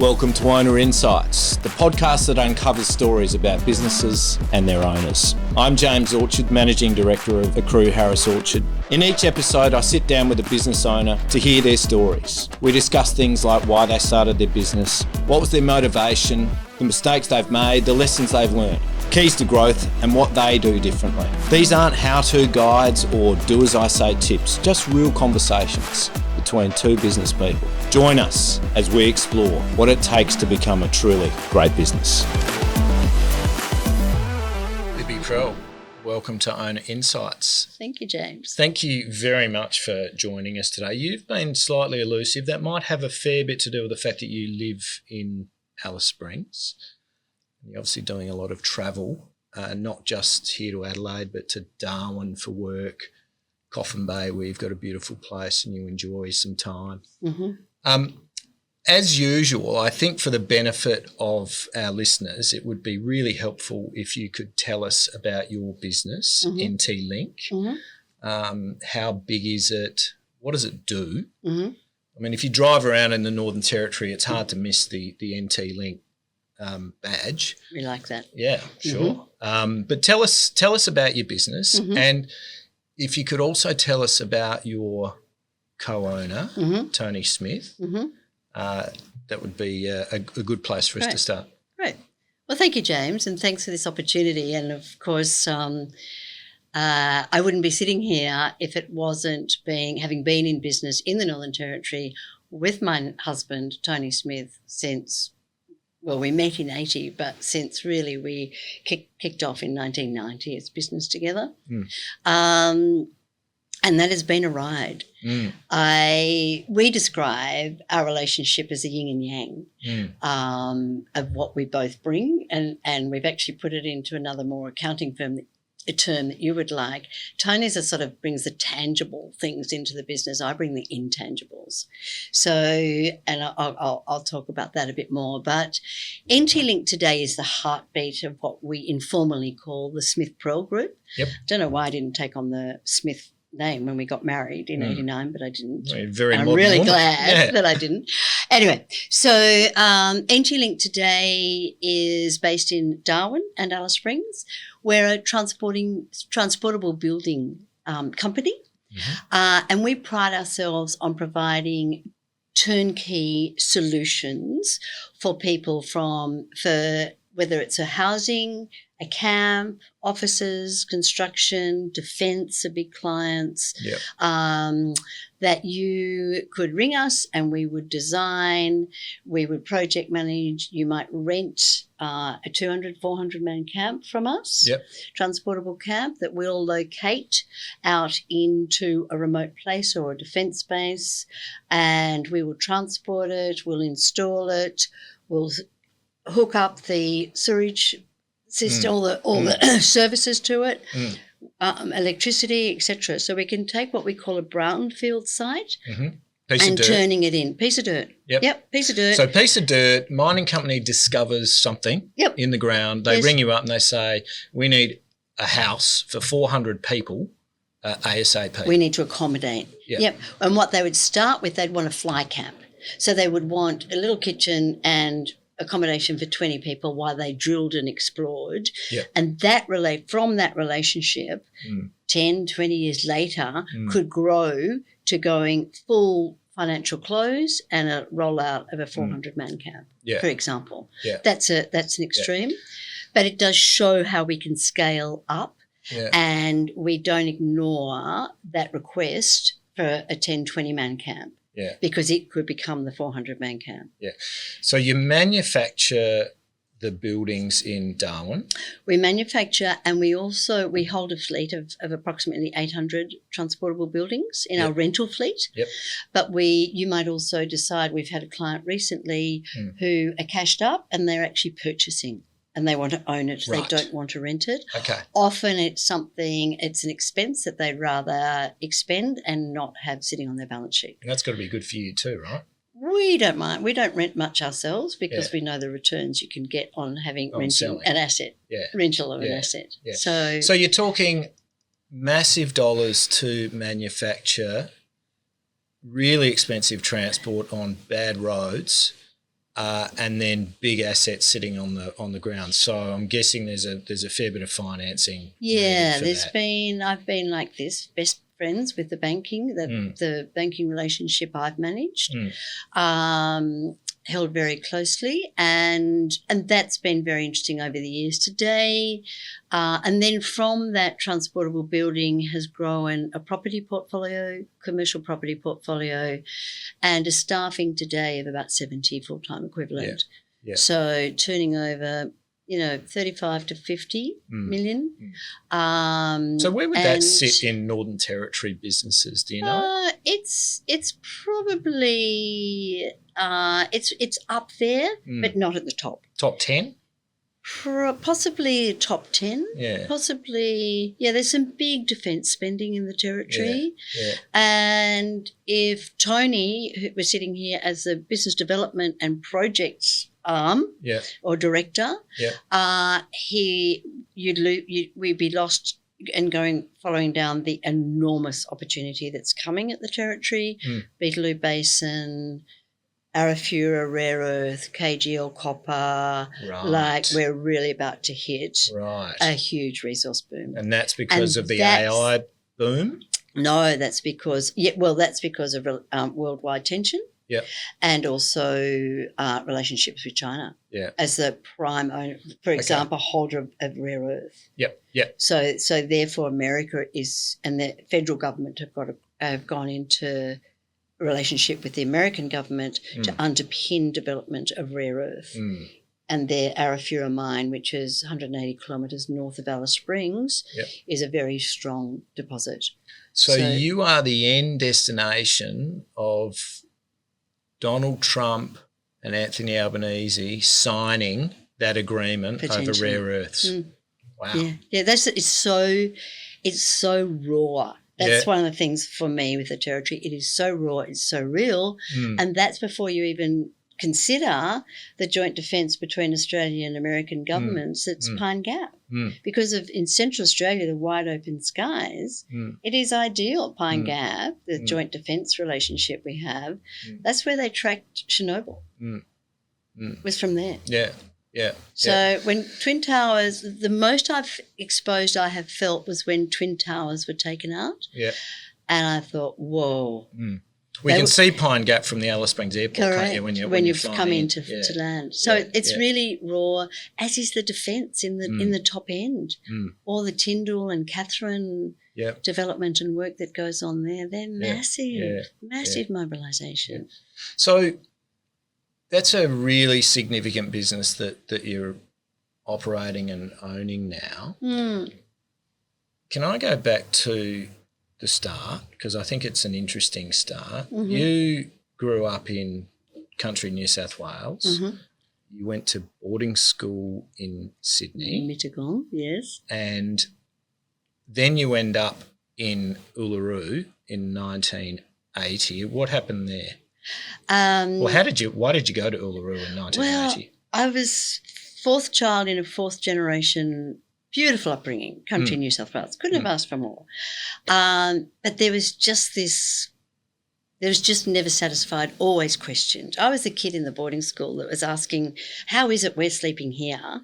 Welcome to Owner Insights, the podcast that uncovers stories about businesses and their owners. I'm James Orchard, Managing Director of the Crew Harris Orchard. In each episode, I sit down with a business owner to hear their stories. We discuss things like why they started their business, what was their motivation, the mistakes they've made, the lessons they've learned, keys to growth, and what they do differently. These aren't how-to guides or do-as-I-say tips, just real conversations between two business people. Join us as we explore what it takes to become a truly great business. Libby Prell, welcome to Owner Insights. Thank you, James. Thank you very much for joining us today. You've been slightly elusive. That might have a fair bit to do with the fact that you live in Alice Springs. You're obviously doing a lot of travel, not just here to Adelaide, but to Darwin for work, Coffin Bay, where you've got a beautiful place and you enjoy some time. Mm-hmm. As usual, I think for the benefit of our listeners, it would be really helpful if you could tell us about your business, mm-hmm. NT Link. Mm-hmm. How big is it? What does it do? Mm-hmm. I mean, if you drive around in the Northern Territory, it's hard to miss the NT Link badge. We like that. Yeah, sure. Mm-hmm. But tell us about your business, mm-hmm. and if you could also tell us about your co-owner, mm-hmm. Tony Smith, mm-hmm. That would be a good place for us to start. Great. Well, thank you, James, and thanks for this opportunity. And, of course, I wouldn't be sitting here if it wasn't having been in business in the Northern Territory with my husband, Tony Smith, since, well, we met in 80, but since really we kicked off in 1990 as business together. And that has been a ride. We describe our relationship as a yin and yang of what we both bring, and we've actually put it into another more accounting firm, a term that you would like. Tony's sort of brings the tangible things into the business. I bring the intangibles. So, and I'll talk about that a bit more. But NT Link today is the heartbeat of what we informally call the Smith Prell Group. Yep. Don't know why I didn't take on the Smith name when we got married in 89, but I didn't. Very I'm really woman. glad that I didn't. Anyway, so NT Link today is based in Darwin and Alice Springs. We're a transportable building company, mm-hmm. And we pride ourselves on providing turnkey solutions for people for whether it's a housing, a camp, offices, construction, defence are big clients, yep. That you could ring us and we would design, we would project manage. You might rent a 200, 400 man camp from us, yep. Transportable camp that we'll locate out into a remote place or a defence base, and we will transport it, we'll install it, we'll hook up the sewage system, all the services to it, electricity, etc. So we can take what we call a brownfield site and turning it in. Piece of dirt. Yep, piece of dirt. So piece of dirt, mining company discovers something in the ground. They ring you up and they say, we need a house for 400 people ASAP. We need to accommodate. Yep. And what they would start with, they'd want a fly camp. So they would want a little kitchen and accommodation for 20 people while they drilled and explored. Yep. And from that relationship, 10, 20 years later, could grow to going full financial close and a rollout of a 400-man camp, for example. Yeah. That's an extreme. But it does show how we can scale up, and we don't ignore that request for a 10, 20-man camp. Yeah. Because it could become the 400-man camp. Yeah. So you manufacture the buildings in Darwin? We manufacture, and we hold a fleet of approximately 800 transportable buildings in our rental fleet. Yep. But you might also decide, we've had a client recently who are cashed up and they're actually purchasing. And they want to own it. Right. They don't want to rent it. Okay. Often it's an expense that they'd rather expend and not have sitting on their balance sheet. And that's got to be good for you too, right? We don't mind. We don't rent much ourselves because we know the returns you can get on renting an asset, rental of an asset. Yeah. So you're talking massive dollars to manufacture really expensive transport on bad roads and then big assets sitting on the ground. So I'm guessing there's a fair bit of financing. Yeah, that. I've been like this, best friends with the banking relationship I've managed, held very closely, and that's been very interesting over the years. Today, and then from that transportable building has grown a property portfolio, commercial property portfolio, and a staffing today of about 70 full-time equivalent. Yeah. So turning over, 35 to 50 million. So where would that sit in Northern Territory businesses? Do you know? It's probably it's up there, but not at the top. Top 10? Possibly top 10. Yeah. Possibly, there's some big defence spending in the Territory. Yeah. And if Tony, who was sitting here as the business development and projects arm or director, we'd be lost and following down the enormous opportunity that's coming at the Territory, Beetaloo Basin, Arafura rare earth, KGL copper, like we're really about to hit a huge resource boom. And that's because of the AI boom? No, that's because of worldwide tension. Yep. And also relationships with China as the prime owner, for example, holder of rare earth. Yep. So therefore America and the federal government have gone into relationship with the American government to underpin development of rare earth. And their Arafura mine, which is 180 kilometres north of Alice Springs, is a very strong deposit. So you are the end destination of Donald Trump and Anthony Albanese signing that agreement over rare earths. Wow. Yeah, it's so raw. That's one of the things for me with the Territory. It is so raw, it's so real, and that's before you even consider the joint defence between Australian and American governments. It's Pine Gap. Because in Central Australia, the wide open skies, it is ideal. Pine Gap, the joint defence relationship we have, that's where they tracked Chernobyl. Was from there. Yeah. So when Twin Towers, the most I have felt was when Twin Towers were taken out. Yeah. And I thought, whoa. We can see Pine Gap from the Alice Springs Airport, correct, can't you, when you've come into to land. So it's really raw, as is the defence in the top end. All the Tyndall and Catherine development and work that goes on there, they're massive mobilisation. So that's a really significant business that you're operating and owning now. Can I go back to the start, because I think it's an interesting start? You grew up in country New South Wales. You went to boarding school in Sydney. Mittagong, yes. And then you end up in Uluru in 1980. What happened there? Why did you go to Uluru in 1980? Well, I was fourth child in a fourth generation, beautiful upbringing, country New South Wales. Couldn't have asked for more. But there was just never satisfied, always questioned. I was the kid in the boarding school that was asking, how is it we're sleeping here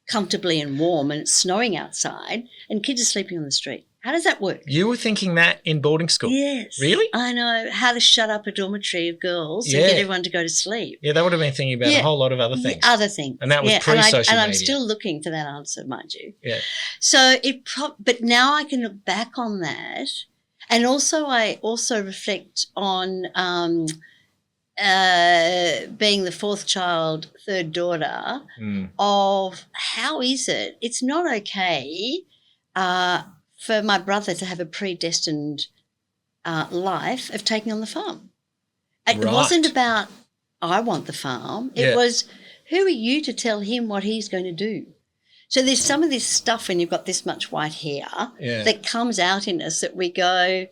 comfortably and warm and it's snowing outside and kids are sleeping on the street? How does that work? You were thinking that in boarding school? Yes. Really? I know. How to shut up a dormitory of girls and get everyone to go to sleep. Yeah, they would have been thinking about a whole lot of other things. Other things. And that was pre-social media. And I'm still looking for that answer, mind you. Yeah. So but now I can look back on that, and also I reflect on being the fourth child, third daughter, of how is it? It's not okay for my brother to have a predestined life of taking on the farm. It wasn't about, I want the farm. It was, who are you to tell him what he's going to do? So there's some of this stuff when you've got this much white hair that comes out in us that we go,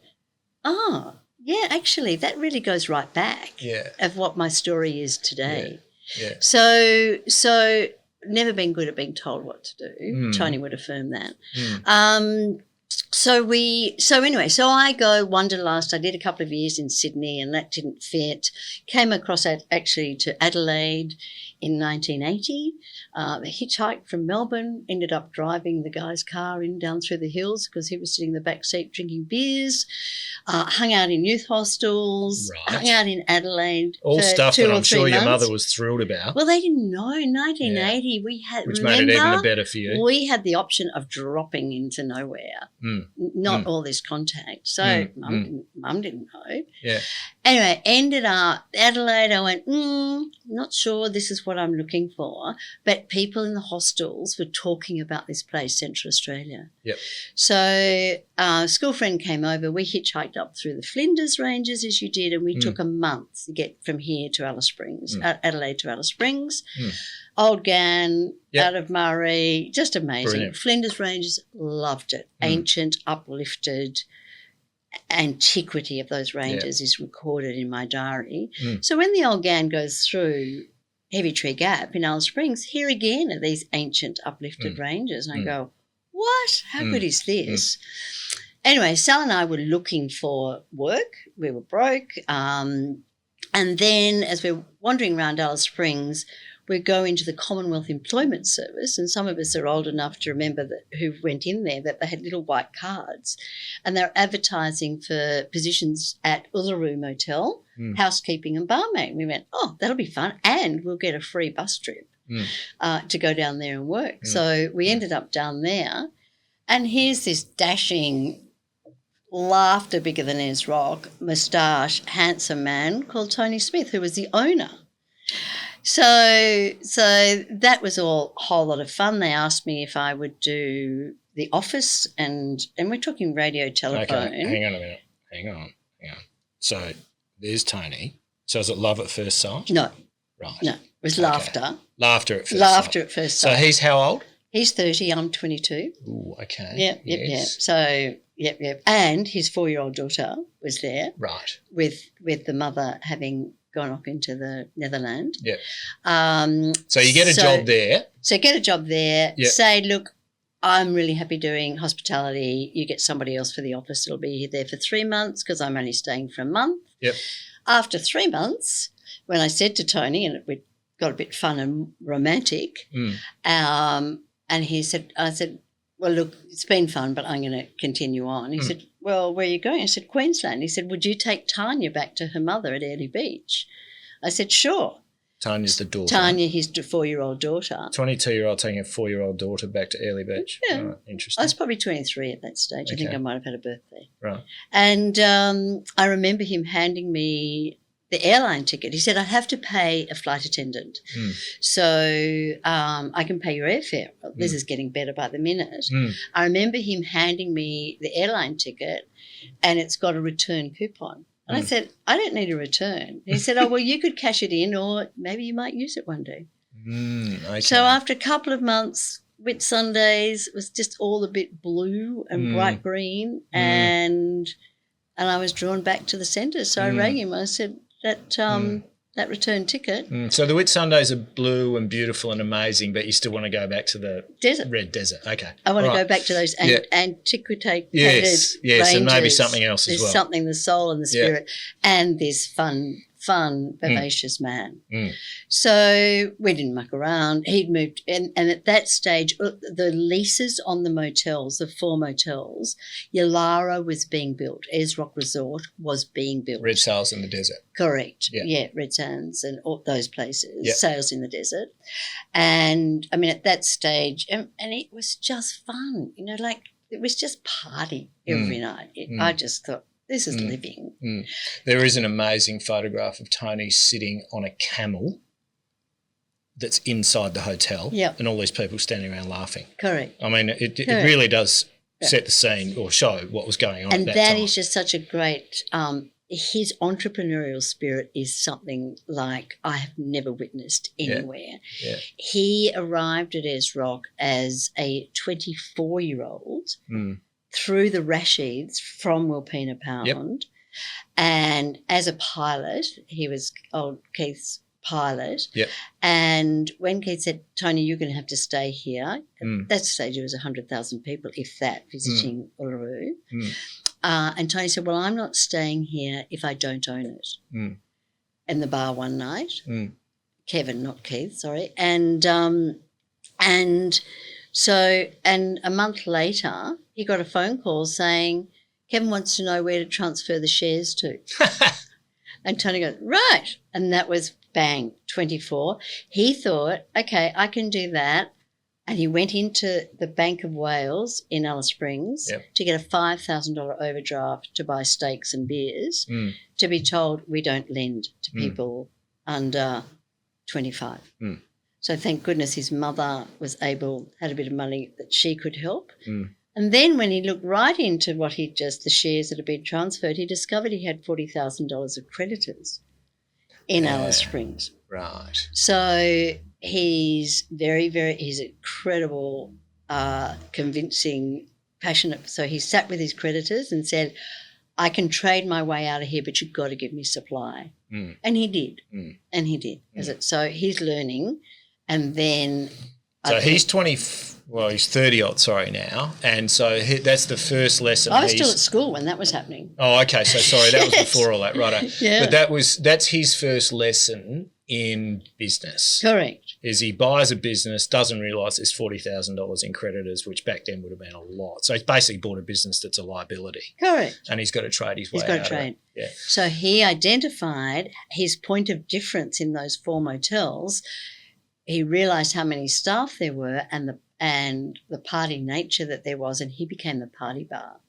actually, that really goes right back of what my story is today. Yeah. So never been good at being told what to do. Tony would affirm that. So I go wanderlust. I did a couple of years in Sydney and that didn't fit. Came across actually to Adelaide in 1980. Hitchhiked from Melbourne, ended up driving the guy's car down through the hills because he was sitting in the back seat drinking beers. Hung out in youth hostels, hung out in Adelaide. All stuff that I'm sure your months. mother was thrilled about. Well, they didn't know. In 1980, we had, which made it even better for you. We had the option of dropping into nowhere, not all this contact. So Mum didn't know. Yeah. Anyway, ended up Adelaide. I went, not sure this is what I'm looking for. But people in the hostels were talking about this place, Central Australia. Yep. So a school friend came over. We hitchhiked up through the Flinders Ranges as you did, and we took a month to get from here to Alice Springs, Adelaide to Alice Springs. Old Gan, out of Murray, just amazing. Brilliant. Flinders Ranges, loved it. Ancient, uplifted. Antiquity of those ranges is recorded in my diary. So when the Old Gan goes through Heavy Tree Gap in Alice Springs, here again are these ancient uplifted ranges. And I go, what? How good is this? Anyway, Sal and I were looking for work. We were broke. And then as we're wandering around Alice Springs, we go into the Commonwealth Employment Service, and some of us are old enough to remember that who went in there, that they had little white cards, and they're advertising for positions at Uluru Motel, housekeeping and barmaid. We went, oh, that'll be fun, and we'll get a free bus trip to go down there and work. So we ended up down there, and here's this dashing, laughter bigger than his rock, moustache, handsome man called Tony Smith, who was the owner. So that was a whole lot of fun. They asked me if I would do the office, and we're talking radio, telephone. Okay, hang on a minute. Hang on. So there's Tony. So is it love at first sight? No. Right. No, it was laughter. Laughter at first sight. Laughter at first sight. So he's how old? He's 30, I'm 22. Ooh, okay. Yep. So, yep. And his 4-year-old daughter was there. Right. With the mother having gone off into the Netherlands. Yeah. So you get a job there. So get a job there. Yep. Say, look, I'm really happy doing hospitality. You get somebody else for the office. It'll be there for 3 months because I'm only staying for a month. Yep. After 3 months, when I said to Tony, and it got a bit fun and romantic, and I said, well, look, it's been fun, but I'm going to continue on. He said, well, where are you going? I said, Queensland. He said, would you take Tanya back to her mother at Airlie Beach? I said, sure. Tanya's the daughter. Tanya, his 4-year-old daughter. 22-year-old taking a 4-year-old daughter back to Airlie Beach. Yeah. Right, interesting. I was probably 23 at that stage. Okay. I think I might have had a birthday. Right. And I remember him handing me the airline ticket. He said, I'd have to pay a flight attendant. So I can pay your airfare. Well, this is getting better by the minute. I remember him handing me the airline ticket, and it's got a return coupon. And I said, I don't need a return. He said, oh, well, you could cash it in, or maybe you might use it one day. Okay. So after a couple of months, Whit Sundays, it was just all a bit blue and bright green, and I was drawn back to the centre. So I rang him. I said, that return ticket. So the Whit Sundays are blue and beautiful and amazing, but you still want to go back to the red desert. Okay. I want to go back to those antiquated yes, ranges. And maybe something else as well. There's something, the soul and the spirit, and this fun, vivacious man. So we didn't muck around. He'd moved, and at that stage, the leases on the motels, the 4 motels, Yalara was being built. Ayers Rock Resort was being built. Red Sails in the Desert. Correct. Yeah, Red Sands and all those places, Yep. Sails in the Desert. And, I mean, at that stage, and it was just fun, like it was just party every night. I just thought, this is living. There is an amazing photograph of Tony sitting on a camel that's inside the hotel, and all these people standing around laughing. Correct. I mean, it really does set the scene or show what was going on and at that time. And that is just such a great his entrepreneurial spirit is something like I have never witnessed anywhere. Yeah. He arrived at Ayers Rock as a 24-year-old through the Rashids from Wilpena Pound. And as a pilot, he was old Keith's pilot. Yep. And when Keith said, Tony, you're going to have to stay here, at that stage there was 100,000 people, if that, visiting Uluru. And Tony said, well, I'm not staying here if I don't own it. In the bar one night. Kevin, not Keith, sorry. And so a month later, he got a phone call saying, Kevin wants to know where to transfer the shares to. And Tony goes, right. And that was bang, 24. He thought, okay, I can do that. And he went into the Bank of Wales in Alice Springs to get a $5,000 overdraft to buy steaks and beers, to be told we don't lend to people under 25. So thank goodness his mother had a bit of money that she could help. And then when he looked right into the shares that had been transferred, he discovered he had $40,000 of creditors in Alice Springs. Right. So he's he's incredible, convincing, passionate. So he sat with his creditors and said, I can trade my way out of here, but you've got to give me supply. And he did. And he did. So he's learning. And then... So he's 30-odd, now. And so that's the first lesson. I was still at school when that was happening. Oh, okay. So sorry, that was before all that, right? Yeah. But that's his first lesson in business. Correct. Is he buys a business, doesn't realise there's $40,000 in creditors, which back then would have been a lot. So he's basically bought a business that's a liability. Correct. And he's got to trade his way out. He's got to trade. Yeah. So he identified his point of difference in those 4 motels. He realised how many staff there were and the party nature that there was, and he became the party bar.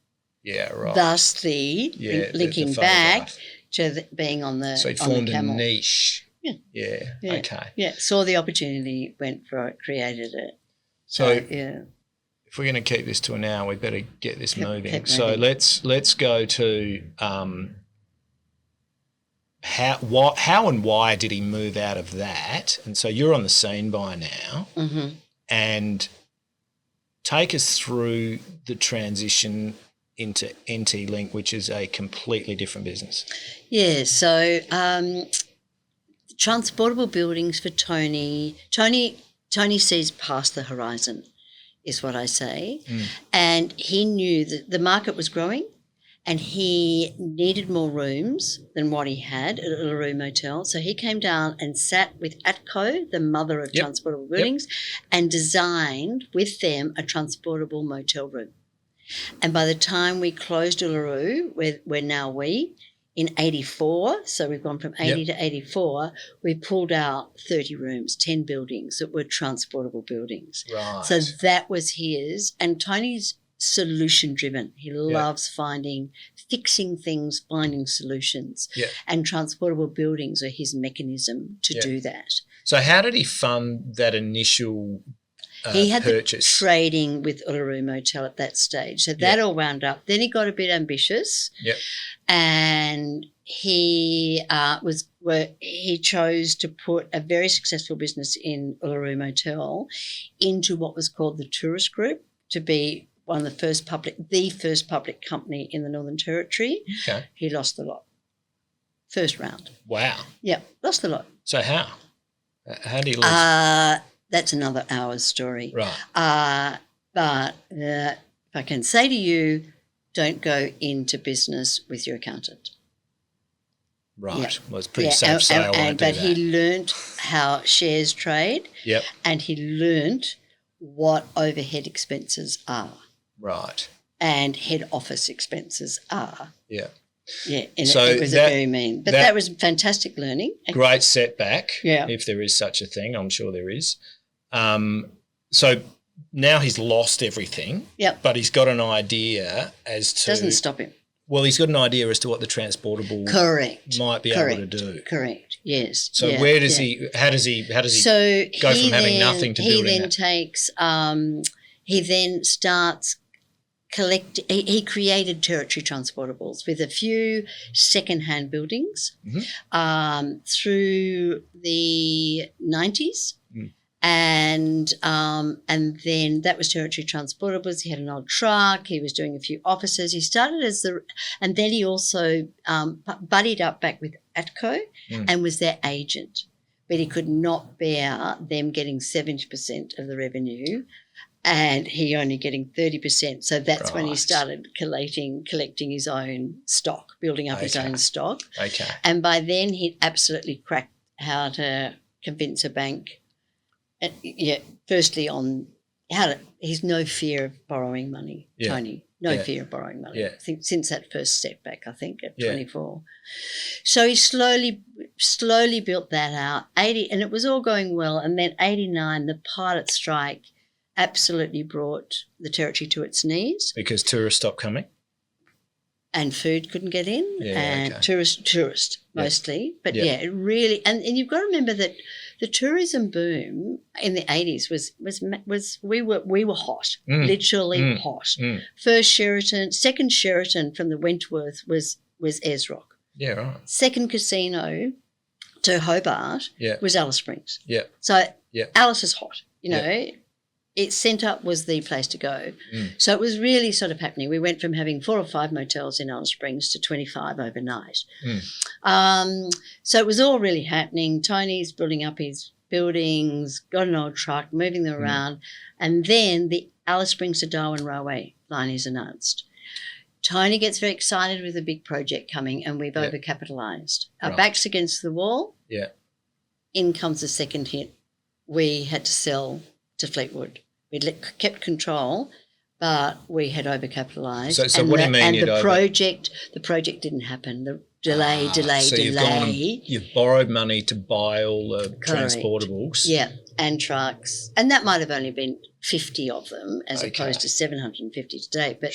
Yeah, right. Thus linking back to being on the So he formed a camel. Niche. Yeah. Okay. Yeah, saw the opportunity, went for it, created it. So if we're going to keep this to an hour, we better get this moving. So let's go to how and why did he move out of that? And so you're on the scene by now, and take us through the transition into NT Link, which is a completely different business. Yeah, so transportable buildings for Tony. Tony sees past the horizon, is what I say. And he knew that the market was growing and he needed more rooms than what he had at Uluru Motel. So he came down and sat with ATCO, the mother of transportable buildings, and designed with them a transportable motel room. And by the time we closed Uluru, we're now in 84, so we've gone from 80 to 84, we pulled out 30 rooms, 10 buildings that were transportable buildings. Right. So that was his. And Tony's solution-driven. He loves fixing things, finding solutions. Yeah. And transportable buildings are his mechanism to do that. So how did he fund that initial he had purchase? The trading with Uluru Motel at that stage. So that all wound up. Then he got a bit ambitious. Yep. And he chose to put a very successful business in Uluru Motel into what was called the Tourist Group, to be the first public company in the Northern Territory. Okay. He lost the lot. First round. Wow. Yeah, lost the lot. So how? How did he lose? That's another hour's story. Right. But if I can say to you, don't go into business with your accountant. Right. Yeah. Well, it's pretty safe to say I won't do that. But he learnt how shares trade. Yep. And he learnt what overhead expenses are. Right. And head office expenses are. Yeah. Yeah, and so it was very mean. But that was fantastic learning. Great setback, if there is such a thing. I'm sure there is. So now he's lost everything, but he's got an idea as to... Doesn't stop him. Well, he's got an idea as to what the transportable might be able to do. Correct, yes. So where does he – how does he go from having nothing to building that? He then starts he created Territory Transportables with a few second-hand buildings through the 90s. And then that was Territory Transportables. He had an old truck. He was doing a few offices. He started and then he also buddied up back with ATCO and was their agent. but he could not bear them getting 70% of the revenue and he only getting 30%. So that's when he started collecting his own stock, building up his own stock. Okay. And by then he'd absolutely cracked how to convince a bank. Firstly on he's no fear of borrowing money, Tony. No fear of borrowing money. Yeah. I think since that first setback, at 24. So he slowly built that out. And it was all going well. And then 89, the pilot strike absolutely brought the territory to its knees. Because tourists stopped coming? And food couldn't get in. And tourist mostly. But it really, and you've got to remember that the tourism boom in the 80s was we were hot, literally hot. First Sheraton, second Sheraton from the Wentworth was Ayers Rock. Yeah, right. Second casino to Hobart was Alice Springs. Yeah. So Alice is hot, you know. Its centre was the place to go. So it was really sort of happening. We went from having 4 or 5 motels in Alice Springs to 25 overnight. So it was all really happening. Tony's building up his buildings, got an old truck, moving them around, and then the Alice Springs to Darwin Railway line is announced. Tony gets very excited with a big project coming and we've overcapitalised. Our backs against the wall. Yeah. In comes the second hit. We had to sell to Fleetwood. We'd kept control, but we had overcapitalised. So what do you mean? And the project didn't happen. The delay. You've borrowed money to buy all the transportables. Yeah, and trucks. And that might have only been 50 of them as opposed to 750 today. But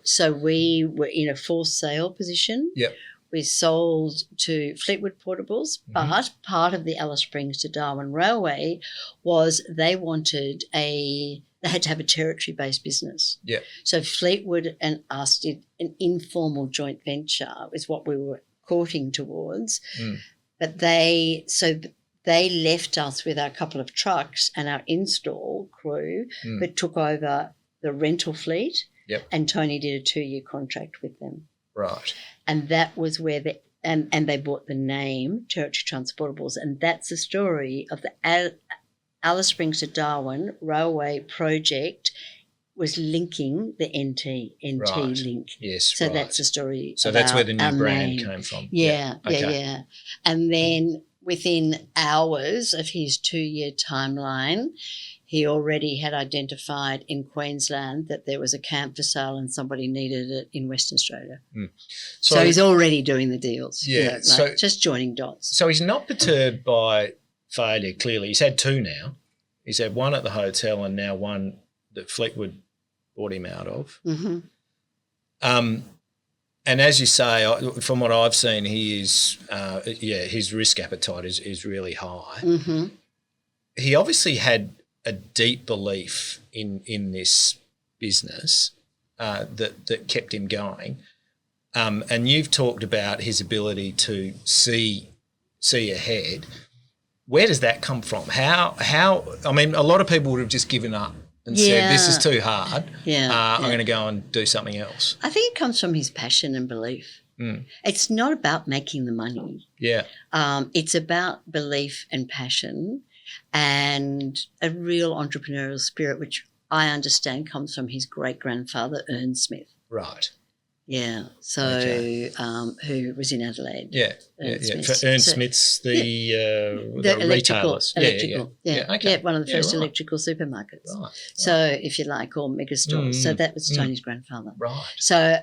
so we were in a forced sale position. Yep. We sold to Fleetwood Portables, but part of the Alice Springs to Darwin Railway was they had to have a territory-based business. Yeah. So Fleetwood and us did an informal joint venture, is what we were courting towards. But they left us with our couple of trucks and our install crew, but took over the rental fleet. Yep. And Tony did a 2-year contract with them. Right. And that was where and they bought the name Territory Transportables, and that's the story of the Alice Springs to Darwin Railway project was linking the NT link. Yes, so that's the story. So that's where the new brand came from. Yeah. And then within hours of his 2-year timeline, he already had identified in Queensland that there was a camp for sale and somebody needed it in Western Australia. So he's already doing the deals. Yeah. Just joining dots. So he's not perturbed by failure, clearly. He's had 2 now. He's had 1 at the hotel and now 1 that Fleetwood bought him out of. And as you say, from what I've seen, he is, his risk appetite is really high. He obviously had a deep belief in this business that kept him going. And you've talked about his ability to see ahead. Where does that come from? How? I mean, a lot of people would have just given up and said, this is too hard. I'm going to go and do something else. I think it comes from his passion and belief. It's not about making the money. Yeah. It's about belief and passion and a real entrepreneurial spirit, which I understand comes from his great-grandfather, Ern Smith. Right. Yeah. So who was in Adelaide. Yeah. Ern Smith's the retailers. Electrical. One of the first electrical supermarkets. Right. So if you like, or mega stores. So that was Tony's grandfather. Right. So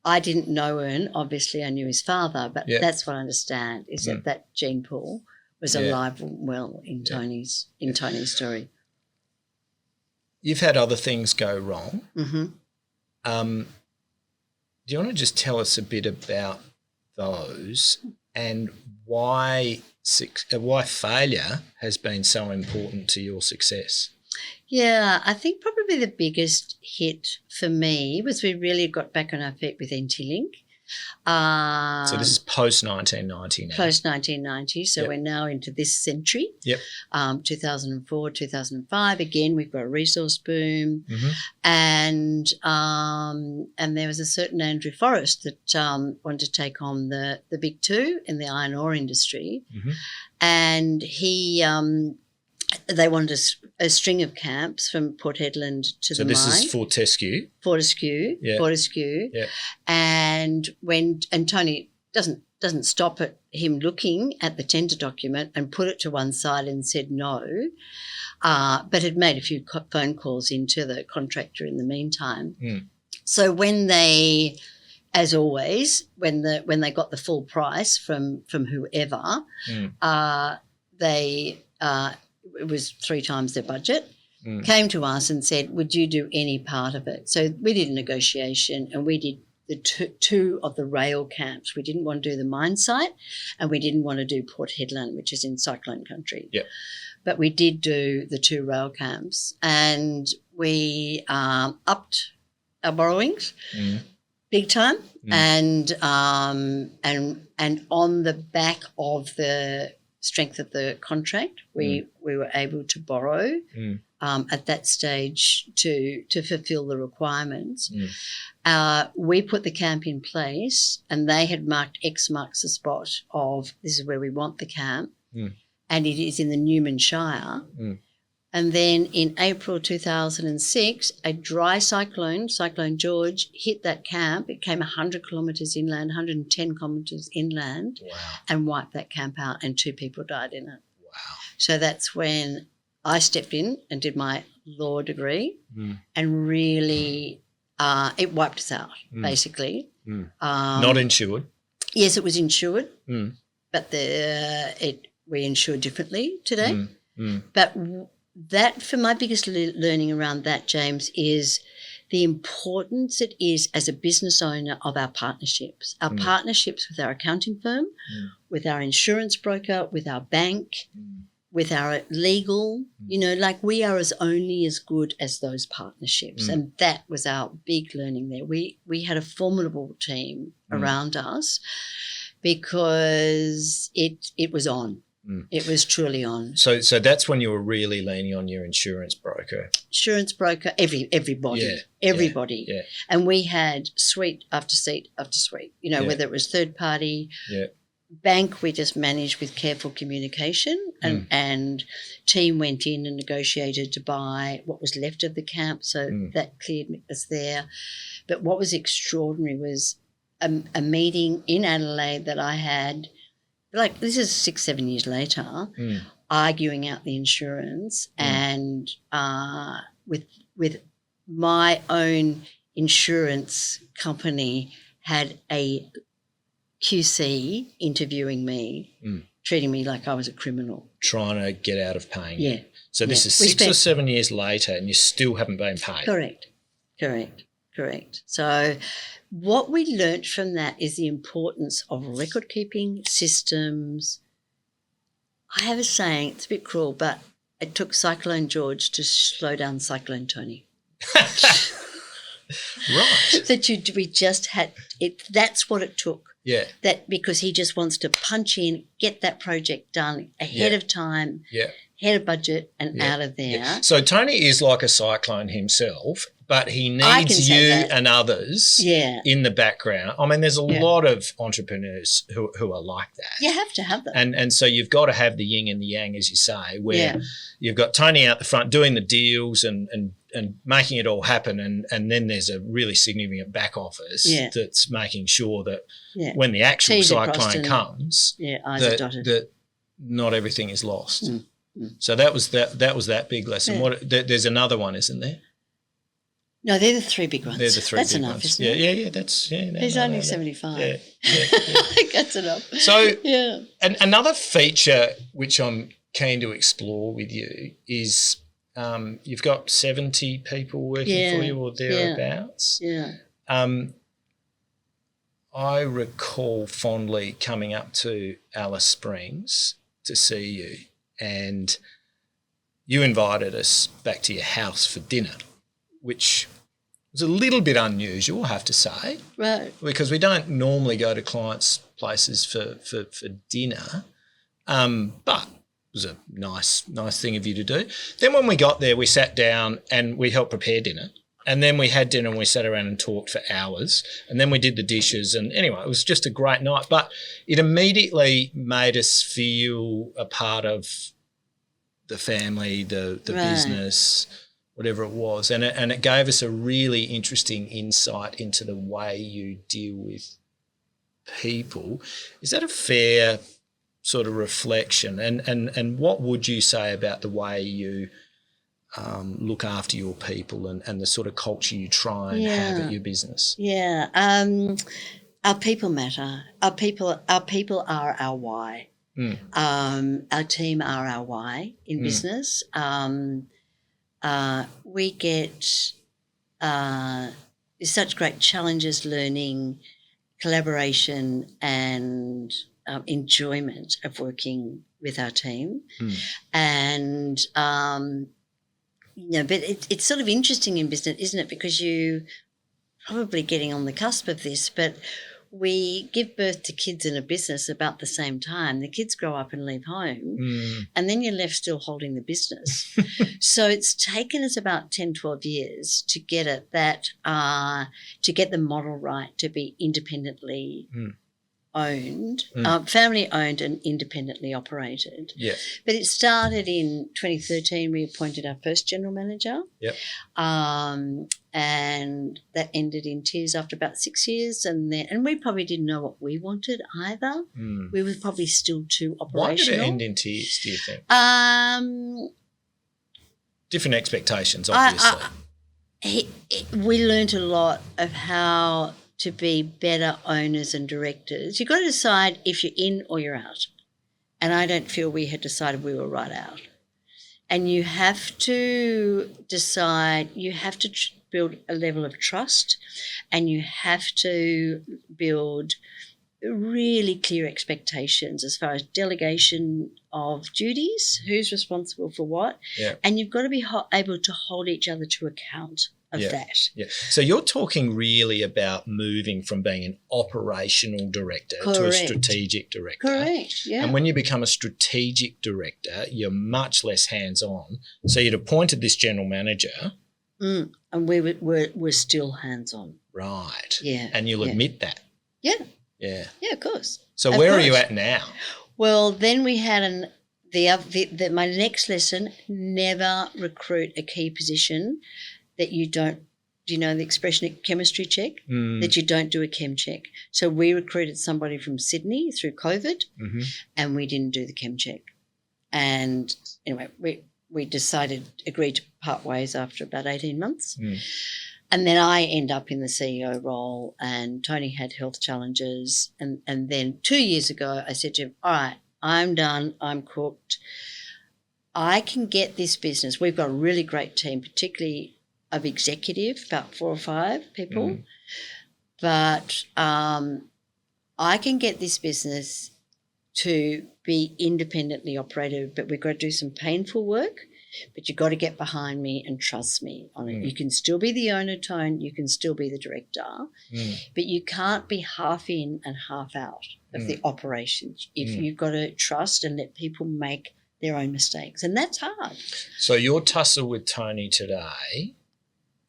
I didn't know Ern. Obviously I knew his father, but that's what I understand is that gene pool was alive and well in Tony's story. You've had other things go wrong. Do you want to just tell us a bit about those and why failure has been so important to your success? Yeah, I think probably the biggest hit for me was we really got back on our feet with NT-Link. So this is post-1990 now. Post-1990, so Yep. we're now into this century. Yep. 2004, 2005. Again, we've got a resource boom. Mm-hmm. And there was a certain Andrew Forrest that wanted to take on the big two in the iron ore industry. Mm-hmm. And they wanted a string of camps from Port Hedland to the mine. So this is Fortescue. Fortescue. Yeah. Fortescue. Yeah. And Tony doesn't stop at him looking at the tender document and put it to one side and said no, but had made a few phone calls into the contractor in the meantime. Mm. So when they, as always, when they got the full price from whoever, it was 3 times their budget, came to us and said, would you do any part of it? So we did a negotiation and we did the two of the rail camps. We didn't want to do the mine site and we didn't want to do Port Hedland, which is in cyclone country. Yep. But we did do the 2 rail camps and we upped our borrowings big time. And on the back of the strength of the contract, we were able to borrow at that stage to fulfil the requirements. We put the camp in place and they had marked X marks the spot of this is where we want the camp, and it is in the Newman Shire. And then in April 2006, a dry cyclone, Cyclone George, hit that camp. It came 100 kilometres inland, 110 kilometres inland, and wiped that camp out, and 2 people died in it. Wow. So that's when I stepped in and did my law degree, and really it wiped us out, basically. Not insured? Yes, it was insured, but we insure differently today. But that, for my biggest learning around that, James, is the importance it is as a business owner of our partnerships. Our partnerships with our accounting firm, with our insurance broker, with our bank, with our legal, we are only as good as those partnerships. And that was our big learning there. We had a formidable team around us because it was on. It was truly on. So that's when you were really leaning on your insurance broker. Insurance broker, everybody. Yeah. And we had suite after suite after suite, whether it was third party, bank, we just managed with careful communication, and team went in and negotiated to buy what was left of the camp, so that cleared us there. But what was extraordinary was a meeting in Adelaide that I had, this is 6-7 years later, arguing out the insurance, and with my own insurance company had a QC interviewing me, treating me like I was a criminal. Trying to get out of paying. Yeah. So this is 6 or 7 years later and you still haven't been paid. Correct. So what we learnt from that is the importance of record keeping, systems. I have a saying, it's a bit cruel, but it took Cyclone George to slow down Cyclone Tony. Right. We just had it. That's what it took. Yeah. That because he just wants to punch in, get that project done ahead of time, ahead of budget, and out of there. Yeah. So Tony is like a cyclone himself, but he needs you and others in the background. I mean, there's a lot of entrepreneurs who are like that. You have to have them. And so you've got to have the yin and the yang, as you say, where you've got Tony out the front doing the deals and making it all happen, and then there's a really significant back office that's making sure that when the actual T's cyclone comes, that not everything is lost. So that was that big lesson. There's another one, isn't there? No, they're the 3 big ones. They're the 3 that's big enough, ones. Isn't it? Yeah. That's He's only 75. Yeah. That's enough. So another feature which I'm keen to explore with you is you've got 70 people working for you or thereabouts. Yeah. I recall fondly coming up to Alice Springs to see you, and you invited us back to your house for dinner, which was a little bit unusual, I have to say. Right. Because we don't normally go to clients' places for dinner. But it was a nice thing of you to do. Then when we got there, we sat down and we helped prepare dinner. And then we had dinner and we sat around and talked for hours. And then we did the dishes. And anyway, it was just a great night. But it immediately made us feel a part of the family, the business, whatever it was. And it gave us a really interesting insight into the way you deal with people. Is that a fair sort of reflection? And what would you say about the way you look after your people and the sort of culture you try and have at your business? Yeah. Our people matter. Our people are our why. Our team are our why in business. We get such great challenges, learning, collaboration and enjoyment of working with our team. And, but it's sort of interesting in business, isn't it? Because you probably getting on the cusp of this, but we give birth to kids in a business about the same time. The kids grow up and leave home and then you're left still holding the business. So it's taken us about 10, 12 years to get it that, to get the model right to be independently owned, family owned and independently operated. Yeah. But it started in 2013. We appointed our first general manager. Yep. And that ended in tears after about 6 years. And we probably didn't know what we wanted either. We were probably still too operational. Why did it end in tears, do you think? Different expectations, obviously. We learned a lot of how to be better owners and directors. You've got to decide if you're in or you're out. And I don't feel we had decided we were right out. And you have to decide, you have to build a level of trust and you have to build really clear expectations as far as delegation of duties, who's responsible for what. Yeah. And you've got to be able to hold each other to account of that. Yeah. So you're talking really about moving from being an operational director to a strategic director. Correct, yeah. And when you become a strategic director, you're much less hands-on. So you'd appointed this general manager. And we're still hands-on. Right. Yeah. And you'll admit that. Yeah. Yeah. Yeah, of course. So where are you at now? Well, then we had my next lesson, never recruit a key position that you don't, do you know the expression chemistry check? That you don't do a chem check. So we recruited somebody from Sydney through COVID and we didn't do the chem check. And anyway, we agreed to part ways after about 18 months. And then I end up in the CEO role and Tony had health challenges. And then 2 years ago, I said to him, all right, I'm done. I'm cooked. I can get this business. We've got a really great team, particularly of executive, about 4 or 5 people. But I can get this business to be independently operated, but we've got to do some painful work. But you've got to get behind me and trust me on it. You can still be the owner, Tone. You can still be the director. But you can't be half in and half out of the operations. You've got to trust and let people make their own mistakes. And that's hard. So your tussle with Tony today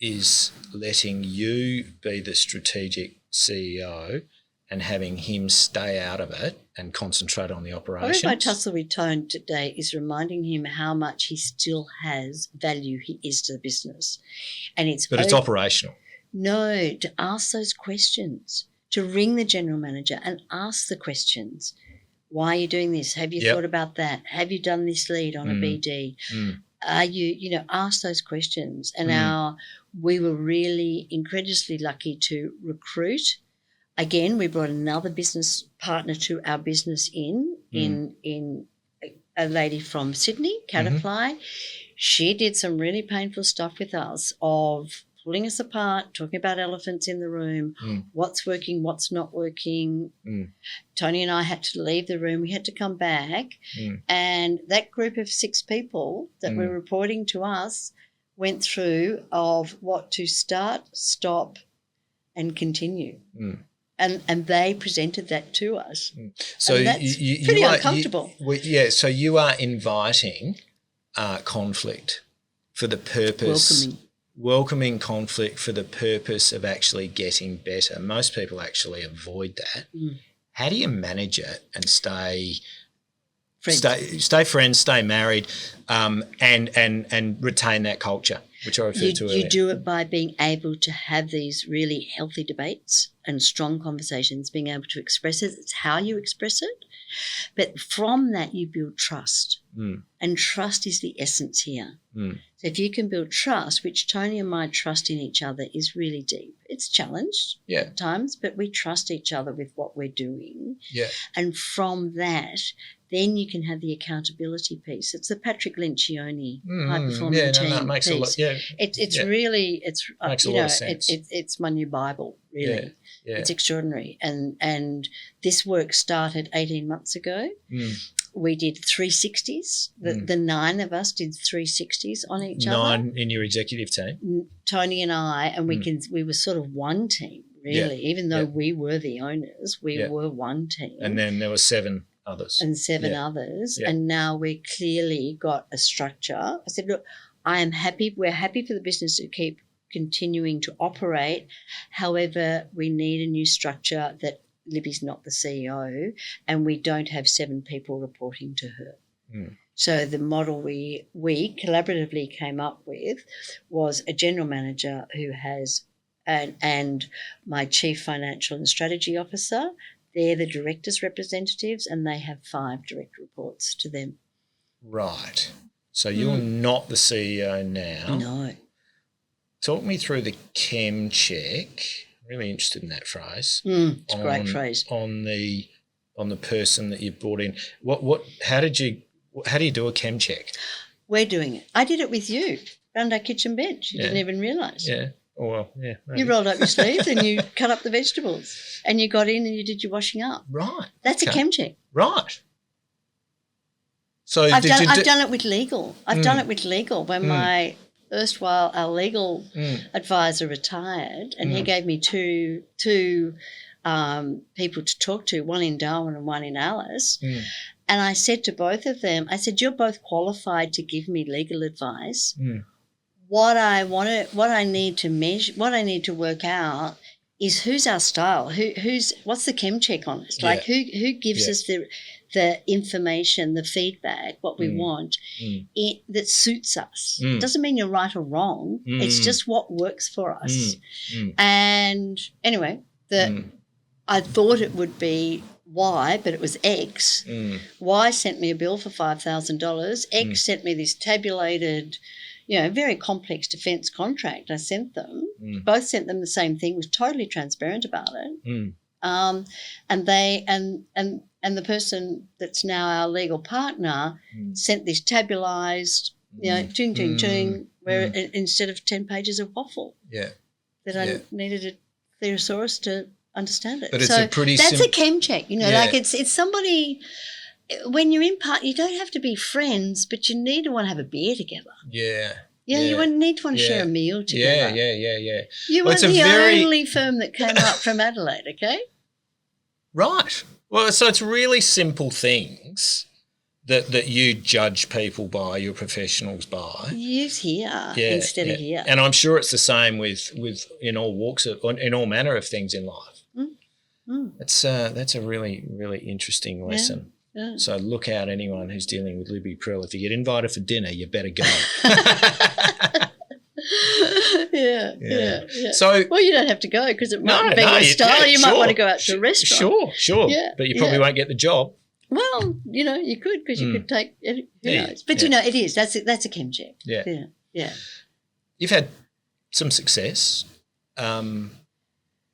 is letting you be the strategic CEO and having him stay out of it and concentrate on the operations. My tussle with Tone today is reminding him how much he still has value he is to the business. But it's operational. No, to ask those questions, to ring the general manager and ask the questions. Why are you doing this? Have you thought about that? Have you done this lead on a BD? Are you, ask those questions. And we were really incredibly lucky to recruit. Again, we brought another business partner to our business in a lady from Sydney, Caterpillar. She did some really painful stuff with us of pulling us apart, talking about elephants in the room, what's working, what's not working. Tony and I had to leave the room. We had to come back. And that group of 6 people that were reporting to us went through of what to start, stop, and continue. And they presented that to us. So and that's pretty uncomfortable. So you are inviting conflict for the purpose, welcoming conflict for the purpose of actually getting better. Most people actually avoid that. How do you manage it and stay friends, stay married, and retain that culture, which I referred to earlier? You do it by being able to have these really healthy debates and strong conversations, being able to express it. It's how you express it. But from that, you build trust. And trust is the essence here. So if you can build trust, which Tony and my trust in each other is really deep. It's challenged at times, but we trust each other with what we're doing. And from that, then you can have the accountability piece. It's the Patrick Lencioni high-performing team it makes piece. A lot, It's really, makes a lot of sense. It's my new Bible, really. It's extraordinary. And this work started 18 months ago. We did 360s. The 9 of us did 360s on each other. 9 in your executive team? Tony and I, and we were sort of one team, really. Even though we were the owners, we were one team. And then there were 7 others. And 7 others. And now we clearly got a structure. I said, look, we're happy for the business to keep continuing to operate. However, we need a new structure that Libby's not the CEO and we don't have 7 people reporting to her. So the model we collaboratively came up with was a general manager who has and my chief financial and strategy officer. They're the directors' representatives and they have 5 direct reports to them. Right. So you're not the CEO now. No. Talk me through the chem check. Really interested in that phrase. It's a great phrase. On the person that you brought in. How do you do a chem check? We're doing it. I did it with you around our kitchen bench. You didn't even realise. Yeah. Oh, well, yeah. Maybe. You rolled up your sleeves and you cut up the vegetables and you got in and you did your washing up. Right. That's a chem check. Right. So I've done it with legal. I've done it with legal when my erstwhile our legal advisor retired and he gave me two people to talk to, one in Darwin and one in Alice. And I said to both of them, I said, you're both qualified to give me legal advice. What I need to measure, what I need to work out is who's our style, what's the chem check on us? Like who gives us the information, the feedback, what we want that suits us. It doesn't mean you're right or wrong. It's just what works for us. And anyway, I thought it would be Y, but it was X. Y sent me a bill for $5,000. X sent me this tabulated, very complex defence contract. I sent them. Both sent them the same thing, was totally transparent about it. And they and the person that's now our legal partner sent this tabularized, where instead of 10 pages of waffle. That I needed a thesaurus to understand it. But it's that's a chem check, like it's somebody. When you're in part, you don't have to be friends, but you need to want to have a beer together. You need to want to share a meal together. You weren't the only firm that came up from Adelaide, okay? Right. Well, so it's really simple things that you judge people by, your professionals by. Use here instead of here. And I'm sure it's the same with in all walks in all manner of things in life. That's a really, really interesting lesson. Yeah. So look out, anyone who's dealing with Libby Prell. If you get invited for dinner, you better go. So, you don't have to go because it might be your style. You might want to go out to a restaurant. Sure. Yeah, but you probably won't get the job. Well, you could because you could take it. Who knows? But it is. That's a chem check. Yeah. You've had some success.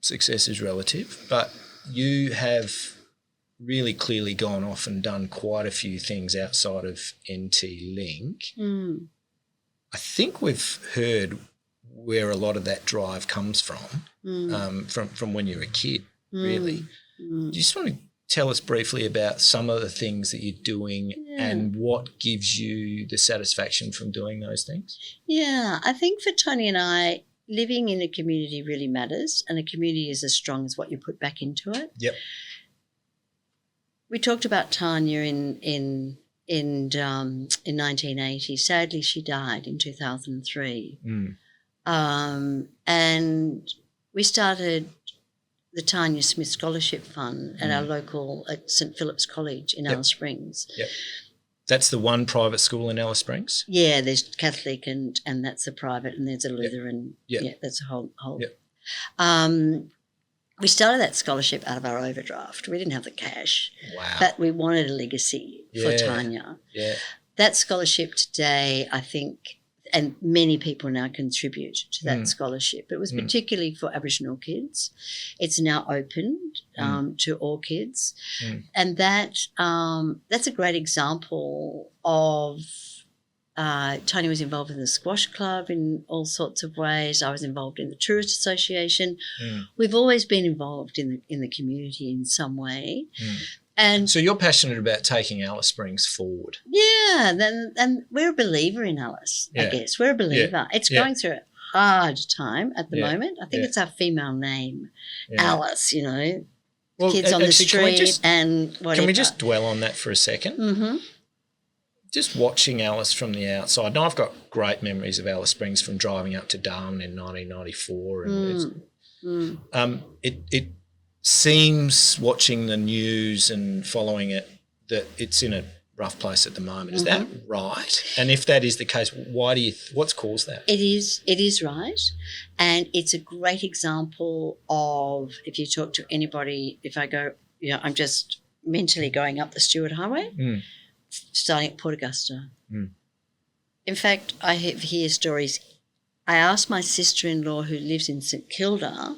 Success is relative, but you have really clearly gone off and done quite a few things outside of NT Link. I think we've heard where a lot of that drive comes from when you were a kid, really. Do you just want to tell us briefly about some of the things that you're doing and what gives you the satisfaction from doing those things? Yeah, I think for Tony and I, living in a community really matters, and a community is as strong as what you put back into it. Yep. We talked about Tanya in 1980. Sadly, she died in 2003. And we started the Tanya Smith Scholarship Fund at our local, at St Philip's College in Alice Springs. Yep. That's the one private school in Alice Springs? Yeah, there's Catholic and that's a private, and there's a Lutheran. Yep. Yeah, that's a whole. Yep. We started that scholarship out of our overdraft. We didn't have the cash. Wow. But we wanted a legacy for Tanya. Yeah. That scholarship today, I think, and many people now contribute to that scholarship. It was particularly for Aboriginal kids. It's now opened to all kids. And that's a great example of Tony was involved in the squash club in all sorts of ways. I was involved in the Tourist Association. We've always been involved in the community in some way. And so you're passionate about taking Alice Springs forward. Yeah, and we're a believer in Alice, I guess. We're a believer. It's going through a hard time at the moment. I think it's our female name, Alice, you know, well, kids on the actually, street and whatever. Can we just dwell on that for a second? Just watching Alice from the outside. Now, I've got great memories of Alice Springs from driving up to Darwin in 1994. And it seems, watching the news and following it, that it's in a rough place at the moment. Is that right? And if that is the case, what's caused that? It is right, and it's a great example of, if you talk to anybody, if I go, you know, I'm just mentally going up the Stewart Highway, starting at Port Augusta. In fact, I hear stories. I asked my sister-in-law, who lives in St Kilda,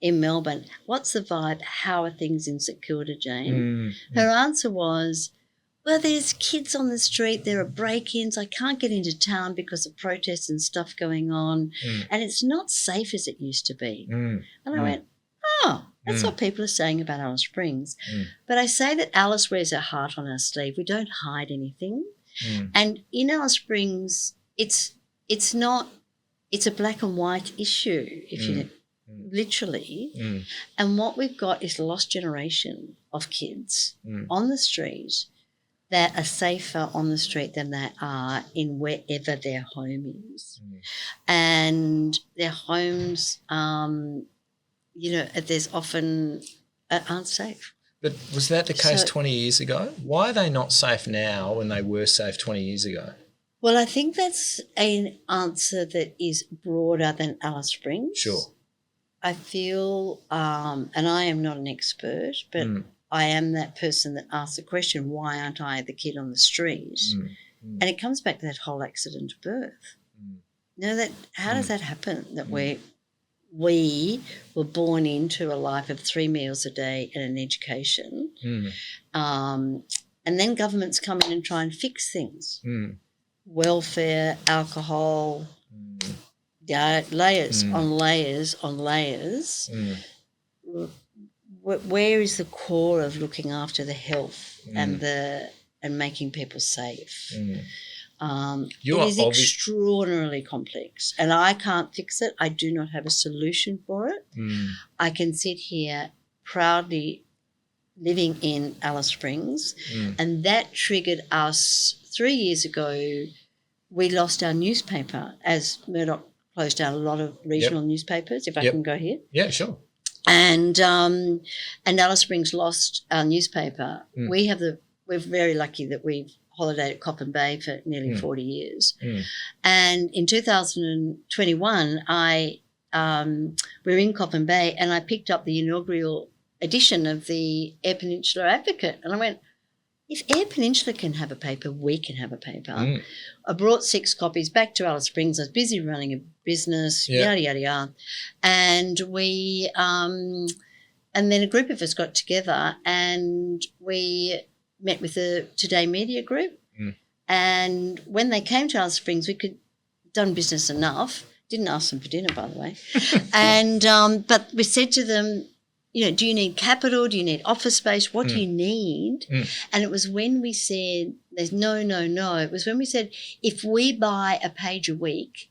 in Melbourne, what's the vibe? How are things in St Kilda, Jane? Her answer was, well, there's kids on the street, there are break-ins, I can't get into town because of protests and stuff going on, and it's not safe as it used to be. And I went, oh, that's what people are saying about Alice Springs. But I say that Alice wears her heart on our sleeve. We don't hide anything. And in Alice Springs, it's a black and white issue, if you literally. And what we've got is a lost generation of kids on the street that are safer on the street than they are in wherever their home is. And their homes, you know, there's often aren't safe. But was that the case 20 years ago? Why are they not safe now when they were safe 20 years ago? Well, I think that's an answer that is broader than Alice Springs. Sure. I feel, and I am not an expert, but I am that person that asks the question, why aren't I the kid on the street? And it comes back to that whole accident of birth. You know, how does that happen, that we were born into a life of 3 meals a day and an education, and then governments come in and try and fix things. Welfare, alcohol, layers on layers on layers. Where is the core of looking after the health and making people safe? It is extraordinarily complex, and I can't fix it. I do not have a solution for it. I can sit here proudly living in Alice Springs, and that triggered us 3 years ago. We lost our newspaper as Murdoch closed down a lot of regional newspapers, if I can go here. Yeah, sure. And Alice Springs lost our newspaper. We're very lucky that we've holidayed at Coppin Bay for nearly 40 years. And in 2021, we were in Coppin Bay, and I picked up the inaugural edition of the Eyre Peninsula Advocate, and I went, if Eyre Peninsula can have a paper, we can have a paper. I brought 6 copies back to Alice Springs. I was busy running a business, yada, yada, yada. And and then a group of us got together and we met with the Today Media Group. And when they came to Alice Springs, we could done business enough. Didn't ask them for dinner, by the way. And but we said to them, do you need capital? Do you need office space? What do you need? And it was when we said, there's no. It was when we said, if we buy a page a week,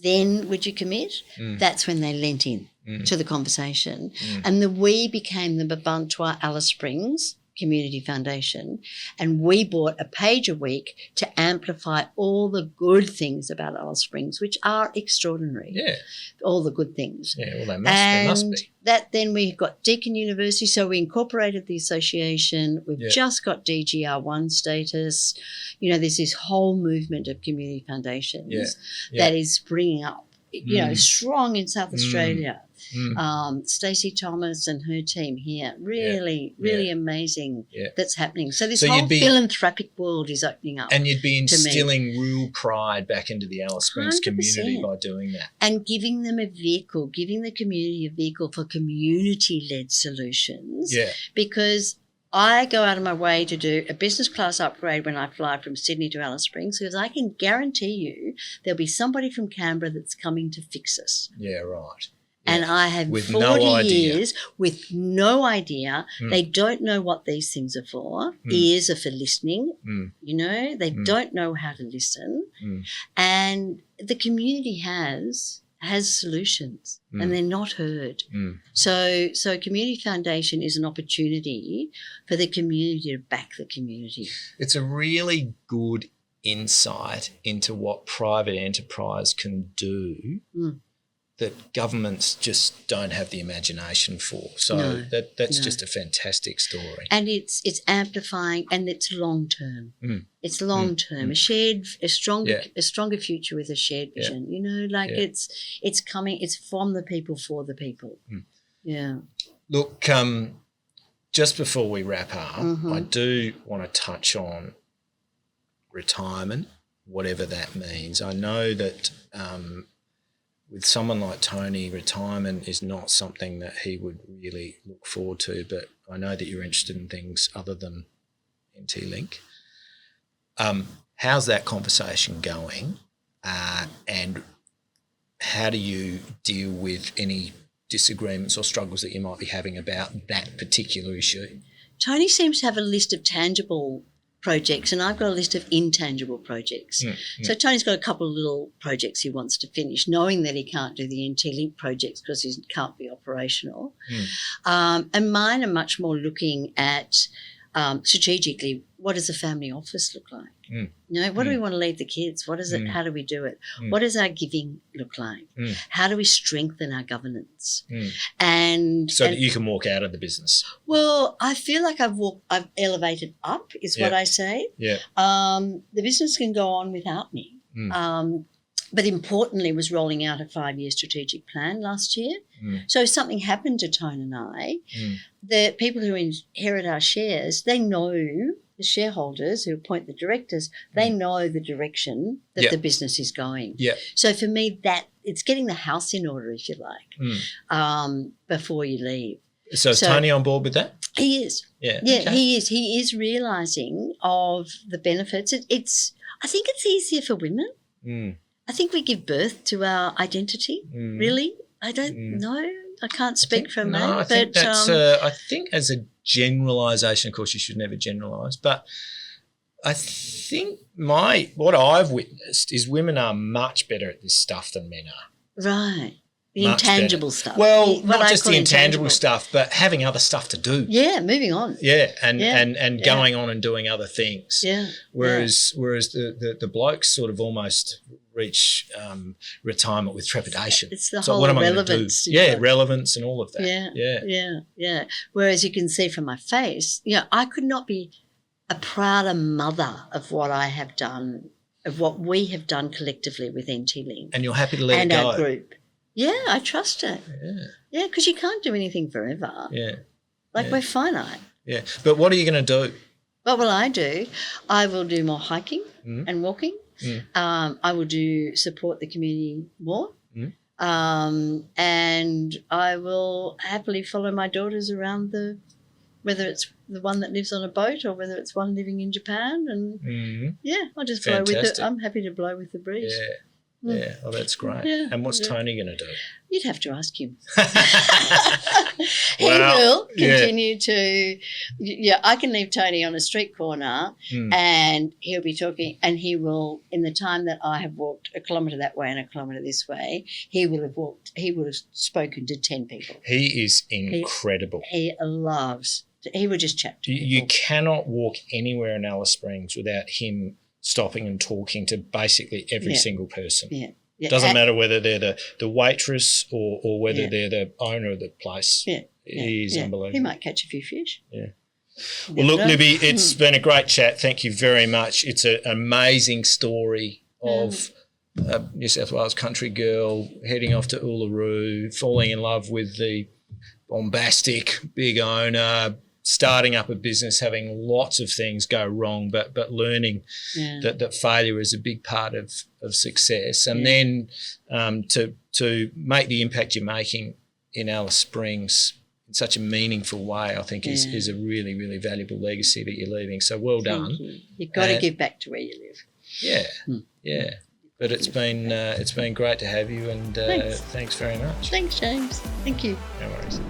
then would you commit? That's when they lent in to the conversation. And the we became the Babantua Alice Springs Community Foundation, and we bought a page a week to amplify all the good things about Alice Springs, which are extraordinary. Yeah. All the good things. Yeah, well, they must be. That then we got Deakin University, so we incorporated the association. We've just got DGR1 status. There's this whole movement of community foundations that is bringing up, strong in South Australia. Stacey Thomas and her team here, really amazing that's happening. So this whole philanthropic world is opening up. And you'd be instilling real pride back into the Alice Springs 100%. Community by doing that. And giving them a vehicle, giving the community a vehicle for community-led solutions. Yeah. Because I go out of my way to do a business class upgrade when I fly from Sydney to Alice Springs, because I can guarantee you there'll be somebody from Canberra that's coming to fix us. Yeah, right. And I have with 40 years with no idea. They don't know what these things are for. Ears are for listening. They don't know how to listen. And the community has solutions and they're not heard. So Community Foundation is an opportunity for the community to back the community. It's a really good insight into what private enterprise can do that governments just don't have the imagination for. So that's just a fantastic story. And it's amplifying, and it's long term. It's long term. A stronger future with a shared vision. It's coming. It's from the people for the people. Yeah. Look, just before we wrap up, I do want to touch on retirement, whatever that means. I know that with someone like Tony, retirement is not something that he would really look forward to, but I know that you're interested in things other than NT-Link. How's that conversation going, and how do you deal with any disagreements or struggles that you might be having about that particular issue? Tony seems to have a list of tangible projects, and I've got a list of intangible projects. So Tony's got a couple of little projects he wants to finish, knowing that he can't do the NT-Link projects because he can't be operational. And mine are much more looking at strategically, what does a family office look like? What do we want to leave the kids? What is it? How do we do it? What does our giving look like? How do we strengthen our governance? And that you can walk out of the business. Well, I feel like I've elevated up, is what I say. Yeah. The business can go on without me. But importantly, was rolling out a 5-year strategic plan last year. So if something happened to Tone and I, the people who inherit our shares, they know, the shareholders who appoint the directors, they know the direction that the business is going. So for me, that it's getting the house in order, if you like, before you leave. So is Tony on board with that? He is. Yeah, okay. He is. He is realising of the benefits. I think it's easier for women. I think we give birth to our identity, really. I don't know. I can't spepe for men. I think that's, I think as a generalisation, of course you should never generalise, but I think what I've witnessed is women are much better at this stuff than men are. Right. The intangible stuff. Well, not just the intangible stuff, but having other stuff to do. Yeah, moving on. Yeah, and going on and doing other things. Yeah. Whereas the blokes sort of almost reach retirement with trepidation. It's the whole relevance. Yeah, relevance and all of that. Yeah. Whereas you can see from my face, I could not be a prouder mother of what I have done, of what we have done collectively with NT-Link. And you're happy to let it go. And our group. Yeah, I trust it. Yeah, because you can't do anything forever. Yeah. We're finite. Yeah. But what are you going to do? What will I do? I will do more hiking and walking. I will support the community more. And I will happily follow my daughters around whether it's the one that lives on a boat or whether it's one living in Japan. And I'll just blow with it. I'm happy to blow with the breeze. Yeah, well, that's great. Yeah, and what's yeah. Tony going to do? You'd have to ask him. He Well, will continue to. Yeah, I can leave Tony on a street corner, and he'll be talking, and he will, in the time that I have walked a kilometre that way and a kilometre this way, he will have walked. He would have spoken to 10 people. He is incredible. He loves. He would just chat to people. You cannot walk anywhere in Alice Springs without him stopping and talking to basically every single person. Yeah. Yeah. Doesn't matter whether they're the waitress or whether they're the owner of the place. Yeah. He's unbelievable. He might catch a few fish. Yeah. Well, look, Libby, it's been a great chat. Thank you very much. It's an amazing story of a New South Wales country girl heading off to Uluru, falling in love with the bombastic big owner, starting up a business, having lots of things go wrong, but learning that failure is a big part of success. And then to make the impact you're making in Alice Springs in such a meaningful way, I think is a really, really valuable legacy that you're leaving. So well done. You've got to give back to where you live. Yeah, yeah. But it's been great to have you, and thanks very much. Thanks, James. Thank you. No worries.